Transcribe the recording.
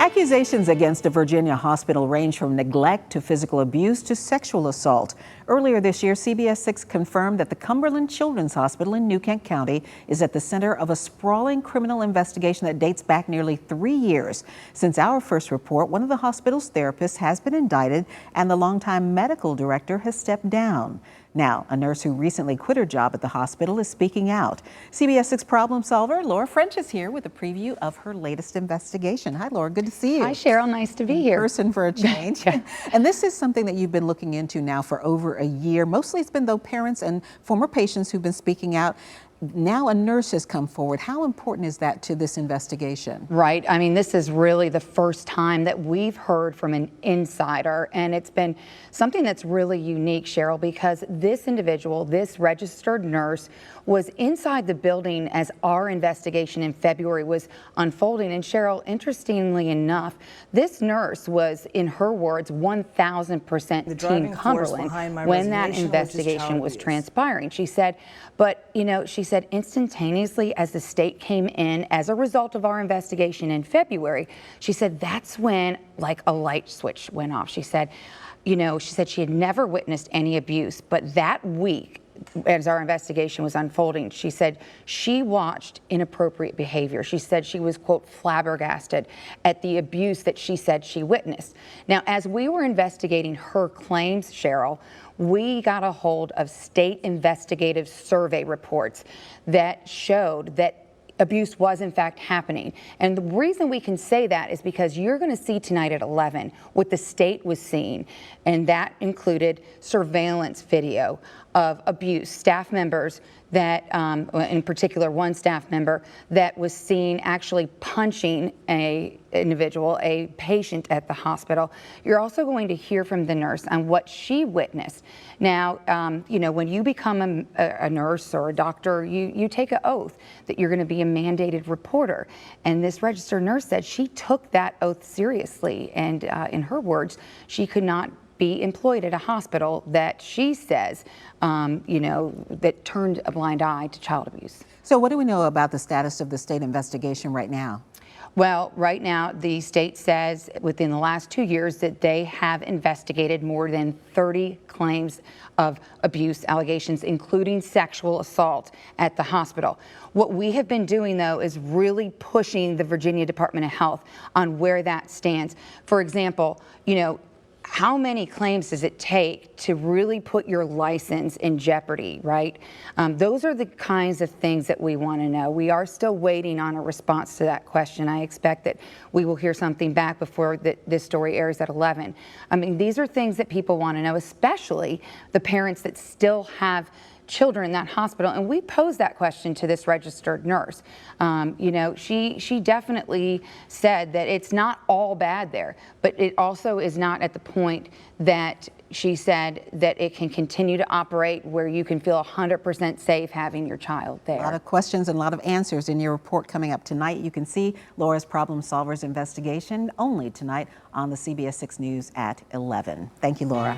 Accusations against a Virginia hospital range from neglect to physical abuse to sexual assault. Earlier this year, CBS 6 confirmed that the Cumberland Children's Hospital in New Kent County is at the center of a sprawling criminal investigation that dates back nearly 3 years. Since our first report, one of the hospital's therapists has been indicted and the longtime medical director has stepped down. Now, a nurse who recently quit her job at the hospital is speaking out. CBS 6 problem solver Laura French is here with a preview of her latest investigation. Hi, Laura. Good to see you. Hi, Cheryl. Nice to be here. In person for a change. And this is something that you've been looking into now for over a year. Mostly it's been though parents and former patients who've been speaking out. Now a nurse has come forward. How important is that to this investigation? Right. I mean, this is really the first time that we've heard from an insider, and it's been something that's really unique, Cheryl, because this individual, this registered nurse, was inside the building as our investigation in February was unfolding. And Cheryl, interestingly enough, this nurse was, in her words, 1,000% Team Cumberland when that investigation was transpiring. She said, but you know, she said instantaneously as the state came in as a result of our investigation in February, she said that's when like a light switch went off. She said, you know, she said she had never witnessed any abuse, but that week, as our investigation was unfolding, she said she watched inappropriate behavior. She said she was, quote, flabbergasted at the abuse that she said she witnessed. Now, as we were investigating her claims, Cheryl, we got a hold of state investigative survey reports that showed that abuse was in fact happening. And the reason we can say that is because you're going to see tonight at 11 what the state was seeing, and that included surveillance video of abuse. Staff members that, in particular one staff member that was seen actually punching a individual, a patient at the hospital. You're also going to hear from the nurse on what she witnessed. Now, you know, when you become a nurse or a doctor, you take an oath that you're going to be a mandated reporter. And this registered nurse said she took that oath seriously. And in her words, she could not be employed at a hospital that she says, you know, that turned a blind eye to child abuse. So what do we know about the status of the state investigation right now? Well, right now, the state says within the last 2 years that they have investigated more than 30 claims of abuse allegations, including sexual assault at the hospital. What we have been doing, though, is really pushing the Virginia Department of Health on where that stands. For example, you know, how many claims does it take to really put your license in jeopardy, right? Those are the kinds of things that we want to know. We are still waiting on a response to that question. I expect that we will hear something back before this story airs at 11. I mean, these are things that people want to know, especially the parents that still have children in that hospital. And we posed that question to this registered nurse. You know, she definitely said that it's not all bad there, but it also is not at the point that she said that it can continue to operate where you can feel 100% safe having your child there. A lot of questions and a lot of answers in your report coming up tonight. You can see Laura's Problem Solvers investigation only tonight on the CBS 6 News at 11. Thank you, Laura.